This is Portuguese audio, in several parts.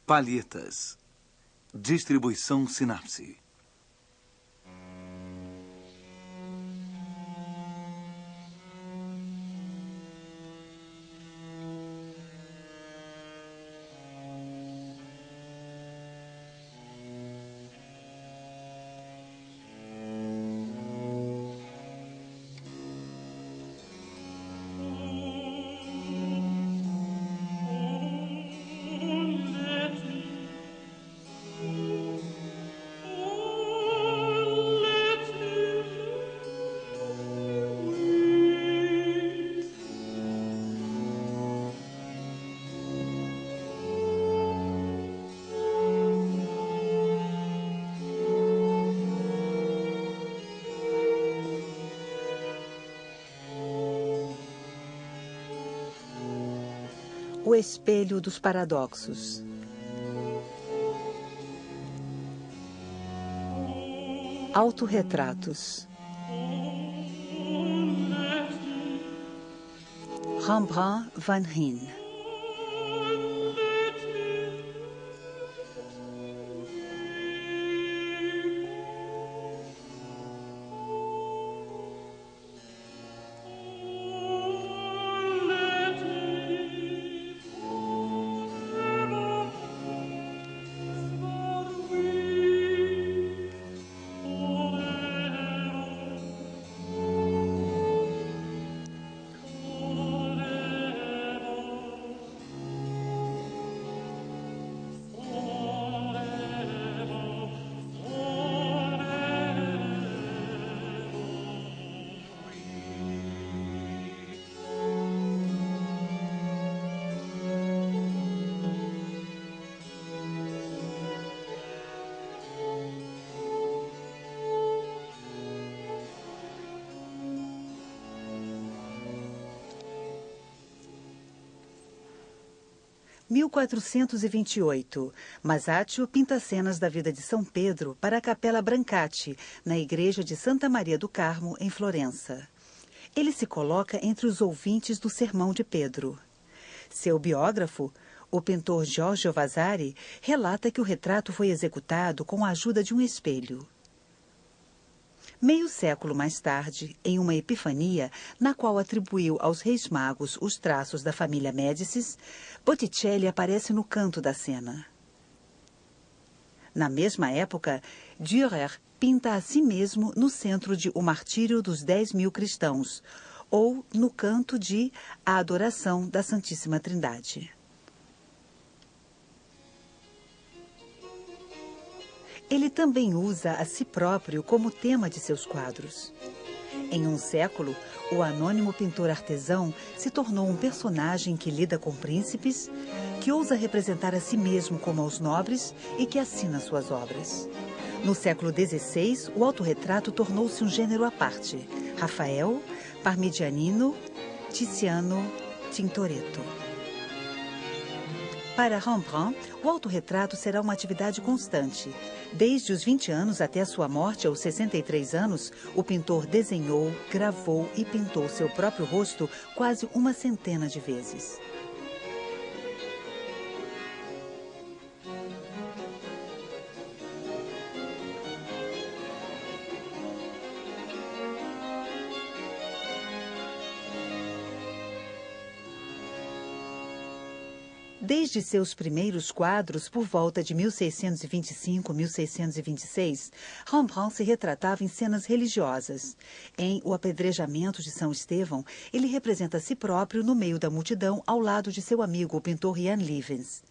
Palhetas. Distribuição Sinapse. O espelho dos paradoxos. Autorretratos. Rembrandt van Rijn. (1428). Masaccio pinta cenas da vida de São Pedro para a Capela Brancati, na igreja de Santa Maria do Carmo, em Florença. Ele se coloca entre os ouvintes do Sermão de Pedro. Seu biógrafo, o pintor Giorgio Vasari, relata que o retrato foi executado com a ajuda de um espelho. Meio século mais tarde, em uma epifania, na qual atribuiu aos Reis Magos os traços da família Médicis, Botticelli aparece no canto da cena. Na mesma época, Dürer pinta a si mesmo no centro de O Martírio dos 10.000 Cristãos, ou no canto de A Adoração da Santíssima Trindade. Ele também usa a si próprio como tema de seus quadros. Em um século, o anônimo pintor artesão se tornou um personagem que lida com príncipes, que ousa representar a si mesmo como aos nobres e que assina suas obras. No século XVI, o autorretrato tornou-se um gênero à parte. Rafael, Parmigianino, Tiziano, Tintoretto. Para Rembrandt, o autorretrato será uma atividade constante. Desde os 20 anos até a sua morte, aos 63 anos, o pintor desenhou, gravou e pintou seu próprio rosto quase uma centena de vezes. Desde seus primeiros quadros, por volta de 1625-1626, Rembrandt se retratava em cenas religiosas. Em O Apedrejamento de São Estevão, ele representa a si próprio no meio da multidão, ao lado de seu amigo, o pintor Jan Lievens.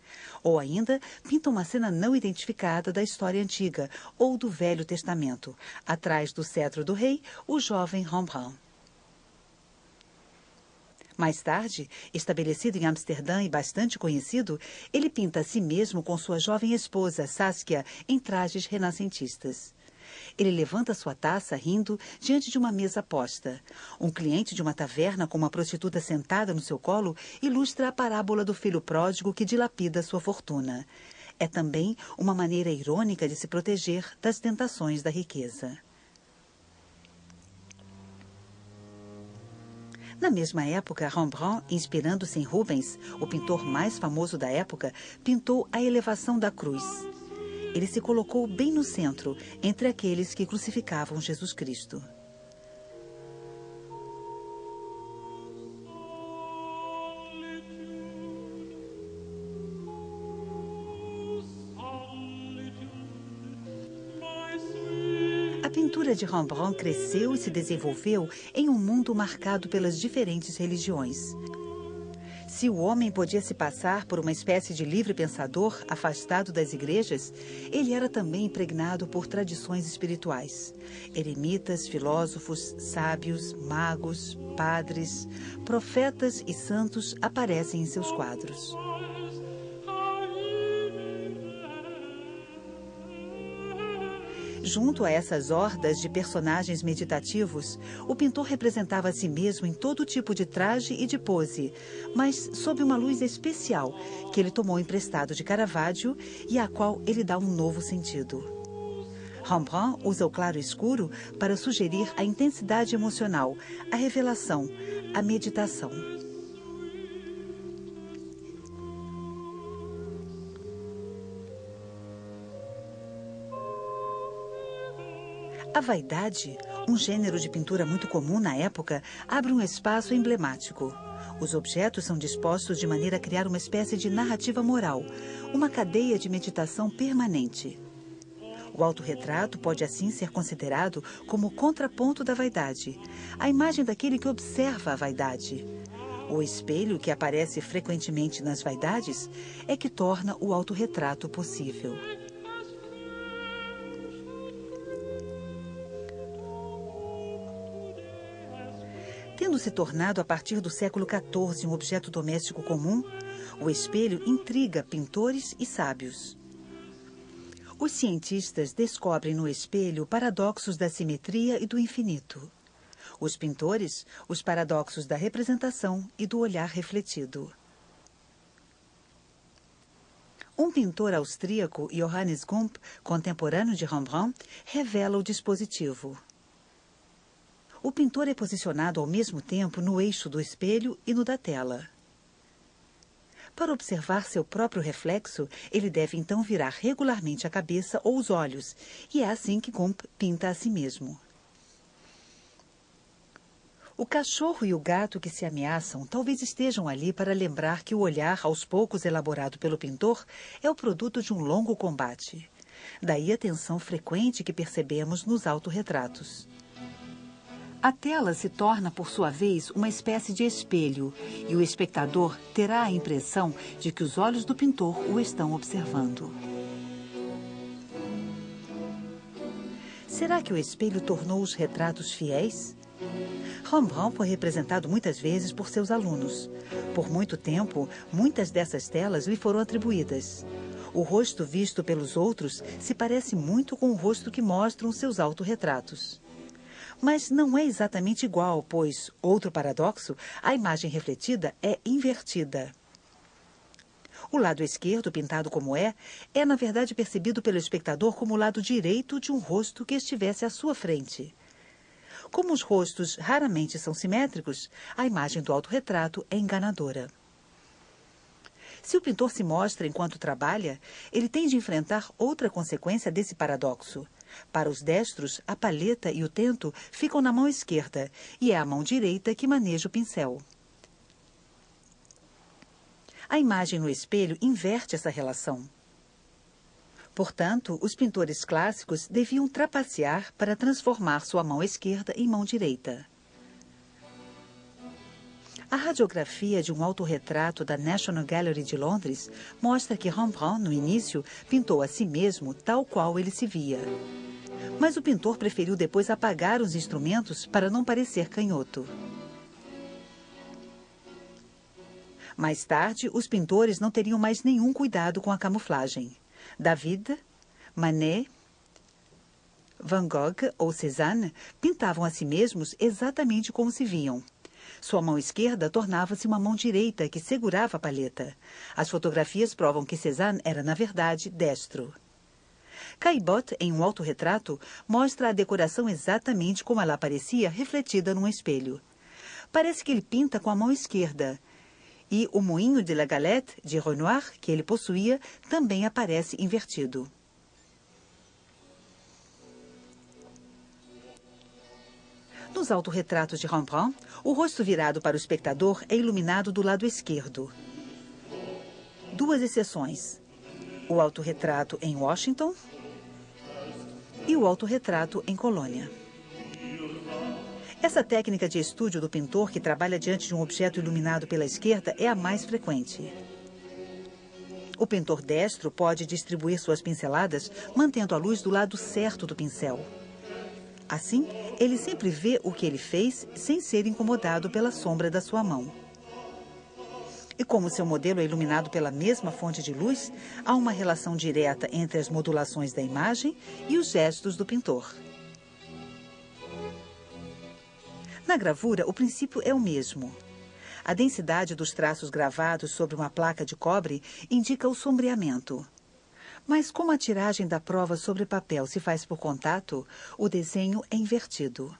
Ou ainda, pinta uma cena não identificada da história antiga, ou do Velho Testamento. Atrás do cetro do rei, o jovem Rembrandt. Mais tarde, estabelecido em Amsterdã e bastante conhecido, ele pinta a si mesmo com sua jovem esposa, Saskia, em trajes renascentistas. Ele levanta sua taça, rindo, diante de uma mesa posta. Um cliente de uma taverna com uma prostituta sentada no seu colo ilustra a parábola do filho pródigo que dilapida sua fortuna. É também uma maneira irônica de se proteger das tentações da riqueza. Na mesma época, Rembrandt, inspirando-se em Rubens, o pintor mais famoso da época, pintou a elevação da cruz. Ele se colocou bem no centro, entre aqueles que crucificavam Jesus Cristo. A pintura de Rembrandt cresceu e se desenvolveu em um mundo marcado pelas diferentes religiões. Se o homem podia se passar por uma espécie de livre pensador afastado das igrejas, ele era também impregnado por tradições espirituais. Eremitas, filósofos, sábios, magos, padres, profetas e santos aparecem em seus quadros. Junto a essas hordas de personagens meditativos, o pintor representava a si mesmo em todo tipo de traje e de pose, mas sob uma luz especial que ele tomou emprestado de Caravaggio e à qual ele dá um novo sentido. Rembrandt usa o claro escuro para sugerir a intensidade emocional, a revelação, a meditação. A vaidade, um gênero de pintura muito comum na época, abre um espaço emblemático. Os objetos são dispostos de maneira a criar uma espécie de narrativa moral, uma cadeia de meditação permanente. O autorretrato pode assim ser considerado como o contraponto da vaidade, a imagem daquele que observa a vaidade. O espelho, que aparece frequentemente nas vaidades, é que torna o autorretrato possível. Tendo se tornado a partir do século XIV um objeto doméstico comum, o espelho intriga pintores e sábios. Os cientistas descobrem no espelho paradoxos da simetria e do infinito. Os pintores, os paradoxos da representação e do olhar refletido. Um pintor austríaco, Johannes Gump, contemporâneo de Rembrandt, revela o dispositivo. O pintor é posicionado ao mesmo tempo no eixo do espelho e no da tela. Para observar seu próprio reflexo, ele deve então virar regularmente a cabeça ou os olhos, e é assim que Gump pinta a si mesmo. O cachorro e o gato que se ameaçam talvez estejam ali para lembrar que o olhar, aos poucos elaborado pelo pintor, é o produto de um longo combate. Daí a tensão frequente que percebemos nos autorretratos. A tela se torna, por sua vez, uma espécie de espelho, e o espectador terá a impressão de que os olhos do pintor o estão observando. Será que o espelho tornou os retratos fiéis? Rembrandt foi representado muitas vezes por seus alunos. Por muito tempo, muitas dessas telas lhe foram atribuídas. O rosto visto pelos outros se parece muito com o rosto que mostram seus autorretratos. Mas não é exatamente igual, pois, outro paradoxo, a imagem refletida é invertida. O lado esquerdo, pintado como é na verdade percebido pelo espectador como o lado direito de um rosto que estivesse à sua frente. Como os rostos raramente são simétricos, a imagem do autorretrato é enganadora. Se o pintor se mostra enquanto trabalha, ele tem de enfrentar outra consequência desse paradoxo. Para os destros, a palheta e o tento ficam na mão esquerda, e é a mão direita que maneja o pincel. A imagem no espelho inverte essa relação. Portanto, os pintores clássicos deviam trapacear para transformar sua mão esquerda em mão direita. A radiografia de um autorretrato da National Gallery de Londres mostra que Rembrandt, no início, pintou a si mesmo tal qual ele se via. Mas o pintor preferiu depois apagar os instrumentos para não parecer canhoto. Mais tarde, os pintores não teriam mais nenhum cuidado com a camuflagem. David, Manet, Van Gogh ou Cézanne pintavam a si mesmos exatamente como se viam. Sua mão esquerda tornava-se uma mão direita que segurava a palheta. As fotografias provam que Cézanne era, na verdade, destro. Caillebotte, em um autorretrato, mostra a decoração exatamente como ela aparecia refletida num espelho. Parece que ele pinta com a mão esquerda. E o moinho de La Galette, de Renoir, que ele possuía, também aparece invertido. Nos autorretratos de Rembrandt, o rosto virado para o espectador é iluminado do lado esquerdo. Duas exceções: o autorretrato em Washington e o autorretrato em Colônia. Essa técnica de estúdio do pintor que trabalha diante de um objeto iluminado pela esquerda é a mais frequente. O pintor destro pode distribuir suas pinceladas mantendo a luz do lado certo do pincel. Assim, ele sempre vê o que ele fez sem ser incomodado pela sombra da sua mão. E como seu modelo é iluminado pela mesma fonte de luz, há uma relação direta entre as modulações da imagem e os gestos do pintor. Na gravura, o princípio é o mesmo. A densidade dos traços gravados sobre uma placa de cobre indica o sombreamento. Mas como a tiragem da prova sobre papel se faz por contato, o desenho é invertido.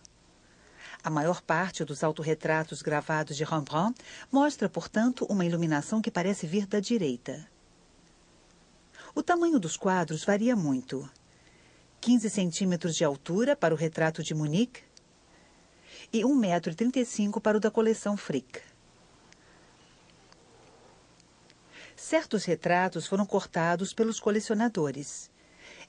A maior parte dos autorretratos gravados de Rembrandt mostra, portanto, uma iluminação que parece vir da direita. O tamanho dos quadros varia muito. 15 centímetros de altura para o retrato de Munique e 1,35 m para o da coleção Frick. Certos retratos foram cortados pelos colecionadores.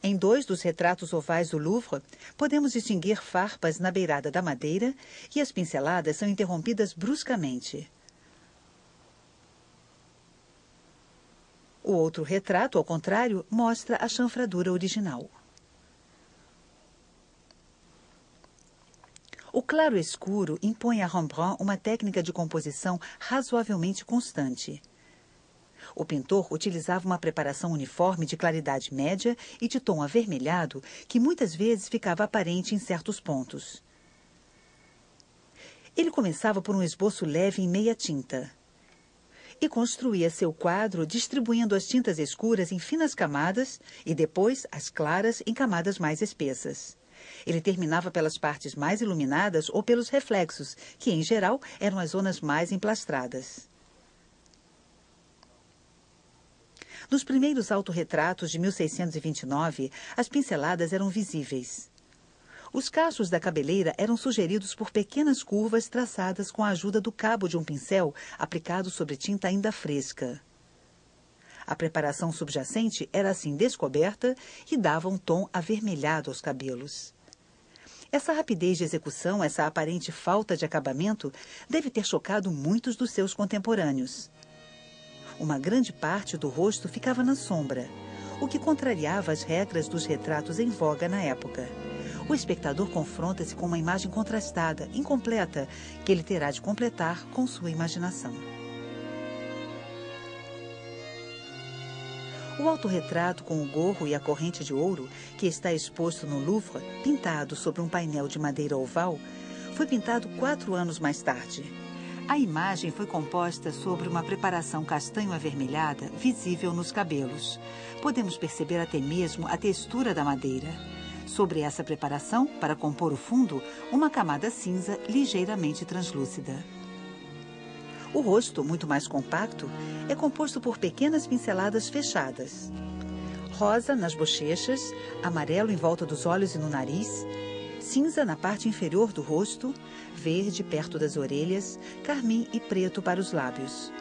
Em 2 dos retratos ovais do Louvre, podemos distinguir farpas na beirada da madeira e as pinceladas são interrompidas bruscamente. O outro retrato, ao contrário, mostra a chanfradura original. O claro-escuro impõe a Rembrandt uma técnica de composição razoavelmente constante. O pintor utilizava uma preparação uniforme de claridade média e de tom avermelhado que muitas vezes ficava aparente em certos pontos. Ele começava por um esboço leve em meia tinta e construía seu quadro distribuindo as tintas escuras em finas camadas e depois as claras em camadas mais espessas. Ele terminava pelas partes mais iluminadas ou pelos reflexos, que, em geral, eram as zonas mais emplastradas. Nos primeiros autorretratos de 1629, as pinceladas eram visíveis. Os cachos da cabeleira eram sugeridos por pequenas curvas traçadas com a ajuda do cabo de um pincel aplicado sobre tinta ainda fresca. A preparação subjacente era assim descoberta e dava um tom avermelhado aos cabelos. Essa rapidez de execução, essa aparente falta de acabamento, deve ter chocado muitos dos seus contemporâneos. Uma grande parte do rosto ficava na sombra, o que contrariava as regras dos retratos em voga na época. O espectador confronta-se com uma imagem contrastada, incompleta, que ele terá de completar com sua imaginação. O autorretrato com o gorro e a corrente de ouro, que está exposto no Louvre, pintado sobre um painel de madeira oval, foi pintado 4 anos mais tarde. A imagem foi composta sobre uma preparação castanho-avermelhada visível nos cabelos. Podemos perceber até mesmo a textura da madeira. Sobre essa preparação, para compor o fundo, uma camada cinza ligeiramente translúcida. O rosto, muito mais compacto, é composto por pequenas pinceladas fechadas. Rosa nas bochechas, amarelo em volta dos olhos e no nariz, cinza na parte inferior do rosto, verde perto das orelhas, carmim e preto para os lábios.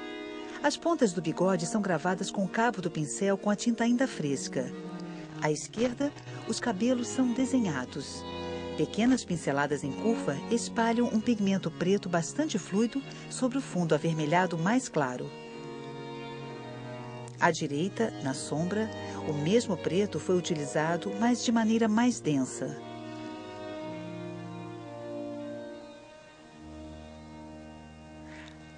As pontas do bigode são gravadas com o cabo do pincel com a tinta ainda fresca. À esquerda, os cabelos são desenhados. Pequenas pinceladas em curva espalham um pigmento preto bastante fluido sobre o fundo avermelhado mais claro. À direita, na sombra, o mesmo preto foi utilizado, mas de maneira mais densa.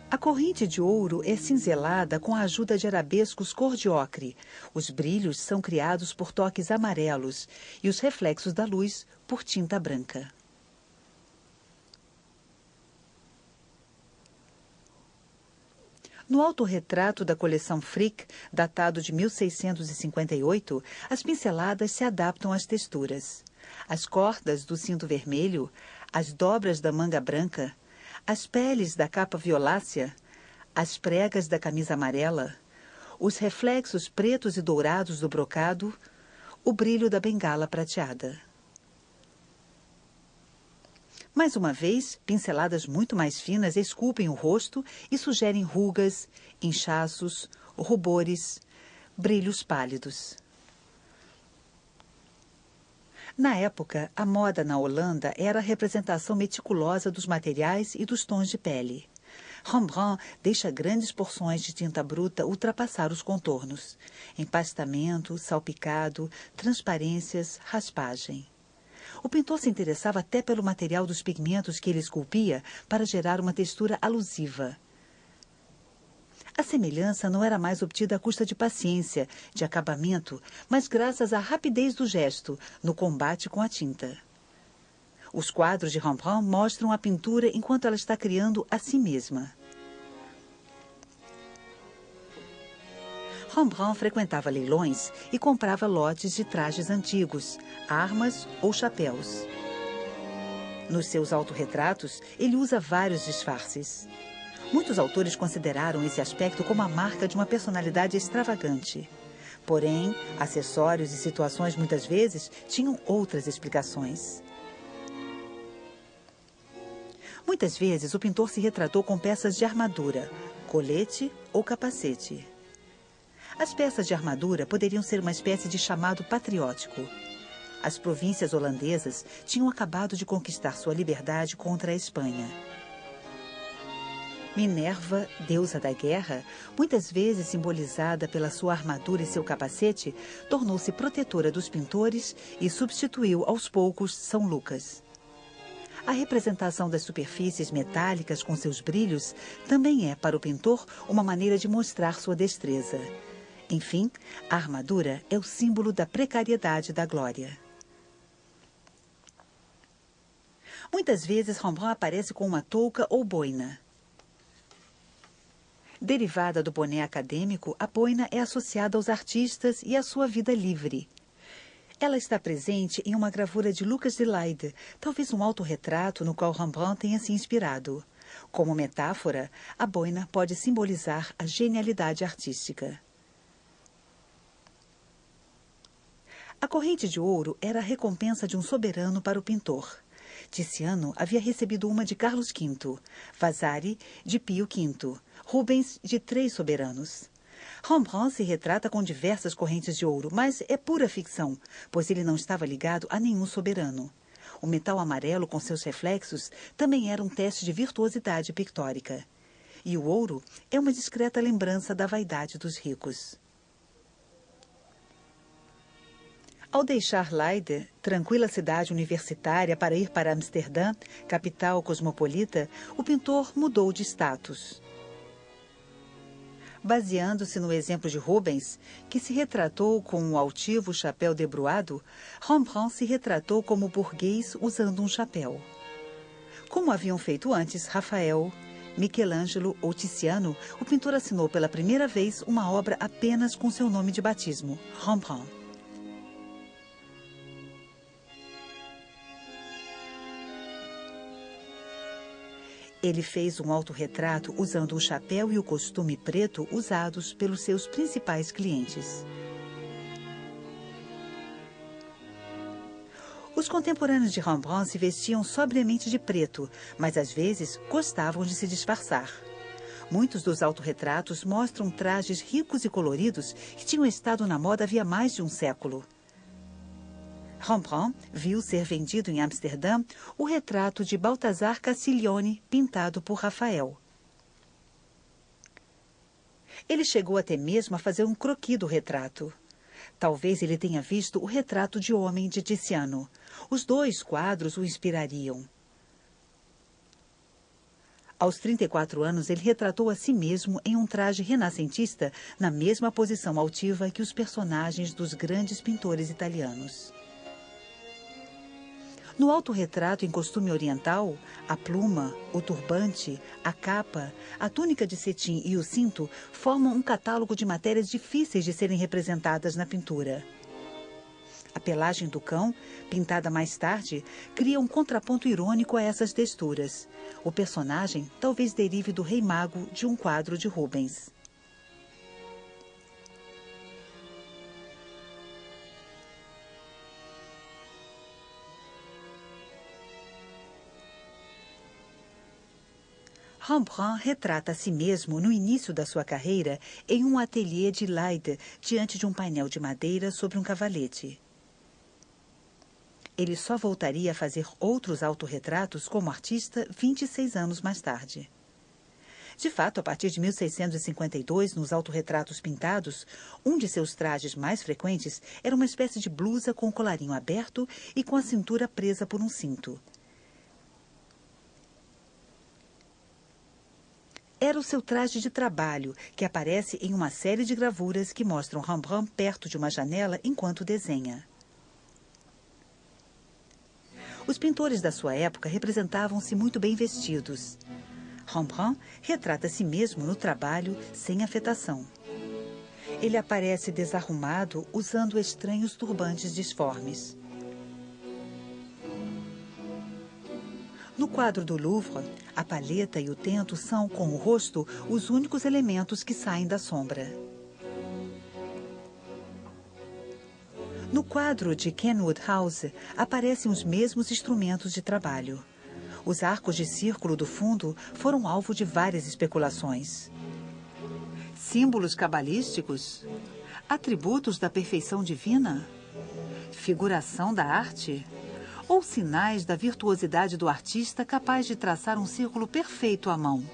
A corrente de ouro é cinzelada com a ajuda de arabescos cor de ocre. Os brilhos são criados por toques amarelos e os reflexos da luz por tinta branca. No autorretrato da coleção Frick, datado de 1658, as pinceladas se adaptam às texturas. As cordas do cinto vermelho, as dobras da manga branca, As peles da capa violácea, as pregas da camisa amarela, os reflexos pretos e dourados do brocado, o brilho da bengala prateada. Mais uma vez, pinceladas muito mais finas esculpem o rosto e sugerem rugas, inchaços, rubores, brilhos pálidos. Na época, a moda na Holanda era a representação meticulosa dos materiais e dos tons de pele. Rembrandt deixa grandes porções de tinta bruta ultrapassar os contornos. Empastamento, salpicado, transparências, raspagem. O pintor se interessava até pelo material dos pigmentos que ele esculpia para gerar uma textura alusiva. A semelhança não era mais obtida à custa de paciência, de acabamento, mas graças à rapidez do gesto, no combate com a tinta. Os quadros de Rembrandt mostram a pintura enquanto ela está criando a si mesma. Rembrandt frequentava leilões e comprava lotes de trajes antigos, armas ou chapéus. Nos seus autorretratos, ele usa vários disfarces. Muitos autores consideraram esse aspecto como a marca de uma personalidade extravagante. Porém, acessórios e situações muitas vezes tinham outras explicações. Muitas vezes o pintor se retratou com peças de armadura, colete ou capacete. As peças de armadura poderiam ser uma espécie de chamado patriótico. As províncias holandesas tinham acabado de conquistar sua liberdade contra a Espanha. Minerva, deusa da guerra, muitas vezes simbolizada pela sua armadura e seu capacete, tornou-se protetora dos pintores e substituiu aos poucos São Lucas. A representação das superfícies metálicas com seus brilhos também é, para o pintor, uma maneira de mostrar sua destreza. Enfim, a armadura é o símbolo da precariedade da glória. Muitas vezes, Rembrandt aparece com uma touca ou boina. Derivada do boné acadêmico, a boina é associada aos artistas e à sua vida livre. Ela está presente em uma gravura de Lucas de Leyde, talvez um autorretrato no qual Rembrandt tenha se inspirado. Como metáfora, a boina pode simbolizar a genialidade artística. A corrente de ouro era a recompensa de um soberano para o pintor. Tiziano havia recebido uma de Carlos V, Vasari de Pio V, Rubens de 3 soberanos. Rembrandt se retrata com diversas correntes de ouro, mas é pura ficção, pois ele não estava ligado a nenhum soberano. O metal amarelo com seus reflexos também era um teste de virtuosidade pictórica. E o ouro é uma discreta lembrança da vaidade dos ricos. Ao deixar Leyde, tranquila cidade universitária, para ir para Amsterdã, capital cosmopolita, o pintor mudou de status. Baseando-se no exemplo de Rubens, que se retratou com um altivo chapéu debruado, Rembrandt se retratou como burguês usando um chapéu. Como haviam feito antes Rafael, Michelangelo ou Tiziano, o pintor assinou pela primeira vez uma obra apenas com seu nome de batismo, Rembrandt. Ele fez um autorretrato usando o chapéu e o costume preto usados pelos seus principais clientes. Os contemporâneos de Rembrandt se vestiam sobriamente de preto, mas às vezes gostavam de se disfarçar. Muitos dos autorretratos mostram trajes ricos e coloridos que tinham estado na moda havia mais de um século. Rembrandt viu ser vendido em Amsterdã o retrato de Baltasar Castiglione, pintado por Rafael. Ele chegou até mesmo a fazer um croquis do retrato. Talvez ele tenha visto o retrato de homem de Tiziano. Os dois quadros o inspirariam. Aos 34 anos, ele retratou a si mesmo em um traje renascentista, na mesma posição altiva que os personagens dos grandes pintores italianos. No autorretrato em costume oriental, a pluma, o turbante, a capa, a túnica de cetim e o cinto formam um catálogo de matérias difíceis de serem representadas na pintura. A pelagem do cão, pintada mais tarde, cria um contraponto irônico a essas texturas. O personagem talvez derive do Rei Mago de um quadro de Rubens. Rembrandt retrata a si mesmo no início da sua carreira em um ateliê de Leyde, diante de um painel de madeira sobre um cavalete. Ele só voltaria a fazer outros autorretratos como artista 26 anos mais tarde. De fato, a partir de 1652, nos autorretratos pintados, um de seus trajes mais frequentes era uma espécie de blusa com o colarinho aberto e com a cintura presa por um cinto. Era o seu traje de trabalho, que aparece em uma série de gravuras que mostram Rembrandt perto de uma janela enquanto desenha. Os pintores da sua época representavam-se muito bem vestidos. Rembrandt retrata a si mesmo no trabalho sem afetação. Ele aparece desarrumado usando estranhos turbantes disformes. No quadro do Louvre, a paleta e o tento são, com o rosto, os únicos elementos que saem da sombra. No quadro de Kenwood House, aparecem os mesmos instrumentos de trabalho. Os arcos de círculo do fundo foram alvo de várias especulações. Símbolos cabalísticos? Atributos da perfeição divina? Figuração da arte? Ou sinais da virtuosidade do artista capaz de traçar um círculo perfeito à mão?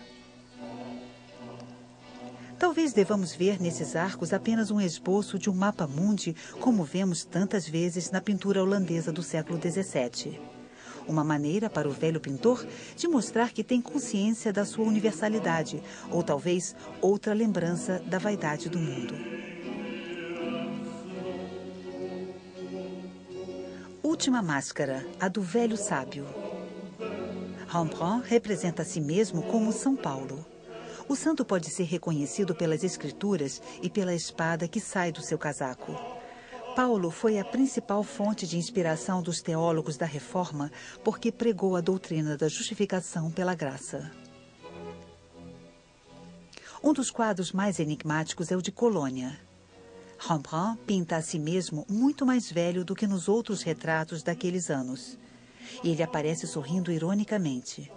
Talvez devamos ver nesses arcos apenas um esboço de um mapa mundi, como vemos tantas vezes na pintura holandesa do século XVII. Uma maneira para o velho pintor de mostrar que tem consciência da sua universalidade, ou talvez outra lembrança da vaidade do mundo. Última máscara, a do velho sábio. Rembrandt representa a si mesmo como São Paulo. O santo pode ser reconhecido pelas escrituras e pela espada que sai do seu casaco. Paulo foi a principal fonte de inspiração dos teólogos da Reforma porque pregou a doutrina da justificação pela graça. Um dos quadros mais enigmáticos é o de Colônia. Rembrandt pinta a si mesmo muito mais velho do que nos outros retratos daqueles anos. E ele aparece sorrindo ironicamente.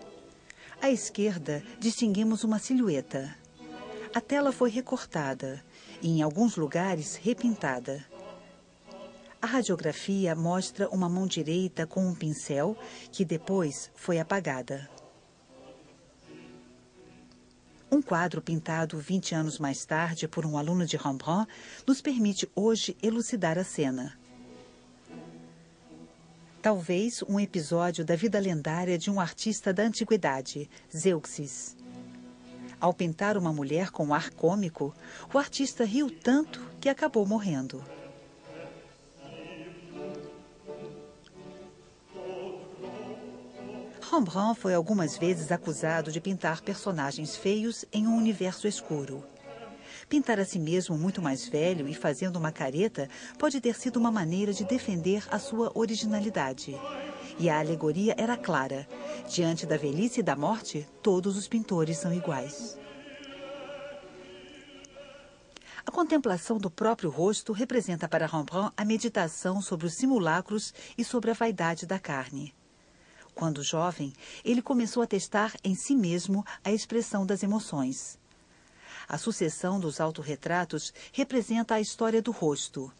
À esquerda, distinguimos uma silhueta. A tela foi recortada e, em alguns lugares, repintada. A radiografia mostra uma mão direita com um pincel que depois foi apagada. Um quadro pintado 20 anos mais tarde por um aluno de Rembrandt nos permite hoje elucidar a cena. Talvez um episódio da vida lendária de um artista da antiguidade, Zeuxis. Ao pintar uma mulher com ar cômico, o artista riu tanto que acabou morrendo. Rembrandt foi algumas vezes acusado de pintar personagens feios em um universo escuro. Pintar a si mesmo muito mais velho e fazendo uma careta pode ter sido uma maneira de defender a sua originalidade. E a alegoria era clara. Diante da velhice e da morte, todos os pintores são iguais. A contemplação do próprio rosto representa para Rembrandt a meditação sobre os simulacros e sobre a vaidade da carne. Quando jovem, ele começou a testar em si mesmo a expressão das emoções. A sucessão dos autorretratos representa a história do rosto.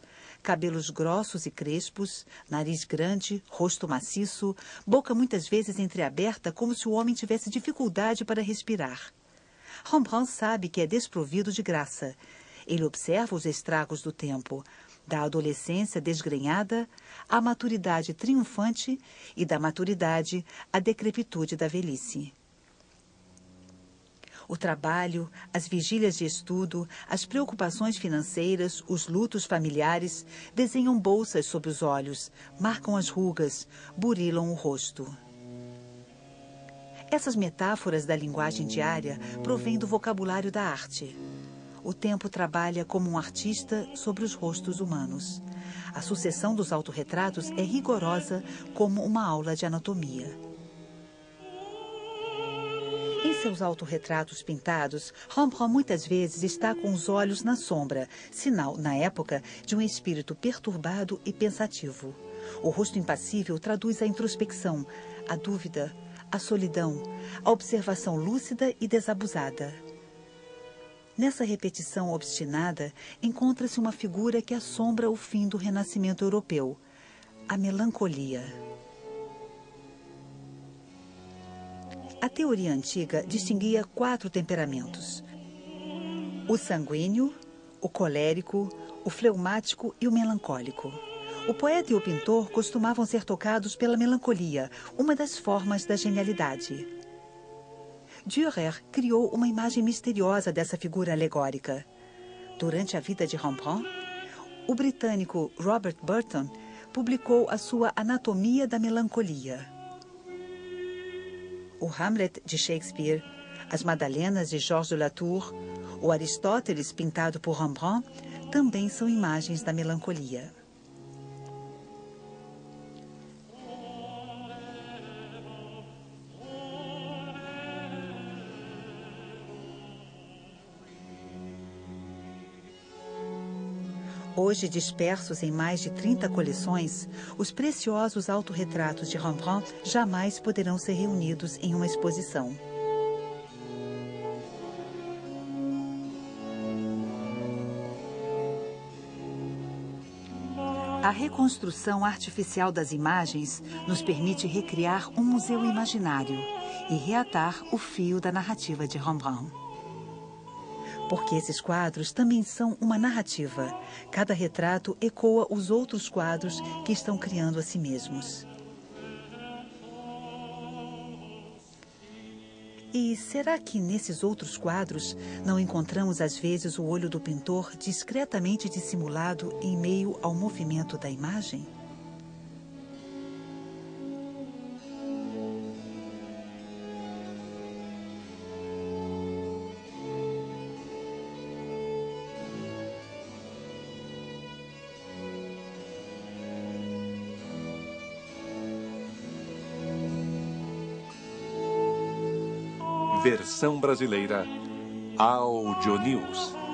Cabelos grossos e crespos, nariz grande, rosto maciço, boca muitas vezes entreaberta como se o homem tivesse dificuldade para respirar. Rembrandt sabe que é desprovido de graça. Ele observa os estragos do tempo, da adolescência desgrenhada à maturidade triunfante e da maturidade à decrepitude da velhice. O trabalho, as vigílias de estudo, as preocupações financeiras, os lutos familiares desenham bolsas sob os olhos, marcam as rugas, burilam o rosto. Essas metáforas da linguagem diária provêm do vocabulário da arte. O tempo trabalha como um artista sobre os rostos humanos. A sucessão dos autorretratos é rigorosa como uma aula de anatomia. Em seus autorretratos pintados, Rembrandt muitas vezes está com os olhos na sombra, sinal, na época, de um espírito perturbado e pensativo. O rosto impassível traduz a introspecção, a dúvida, a solidão, a observação lúcida e desabusada. Nessa repetição obstinada, encontra-se uma figura que assombra o fim do Renascimento europeu, a melancolia. A teoria antiga distinguia 4 temperamentos: o sanguíneo, o colérico, o fleumático e o melancólico. O poeta e o pintor costumavam ser tocados pela melancolia, uma das formas da genialidade. Dürer criou uma imagem misteriosa dessa figura alegórica. Durante a vida de Rembrandt, o britânico Robert Burton publicou a sua Anatomia da Melancolia. O Hamlet de Shakespeare, as Madalenas de Georges de Latour, o Aristóteles pintado por Rembrandt também são imagens da melancolia. Hoje dispersos em mais de 30 coleções, os preciosos autorretratos de Rembrandt jamais poderão ser reunidos em uma exposição. A reconstrução artificial das imagens nos permite recriar um museu imaginário e reatar o fio da narrativa de Rembrandt. Porque esses quadros também são uma narrativa. Cada retrato ecoa os outros quadros que estão criando a si mesmos. E será que nesses outros quadros não encontramos às vezes o olho do pintor discretamente dissimulado em meio ao movimento da imagem? Versão brasileira Audio News.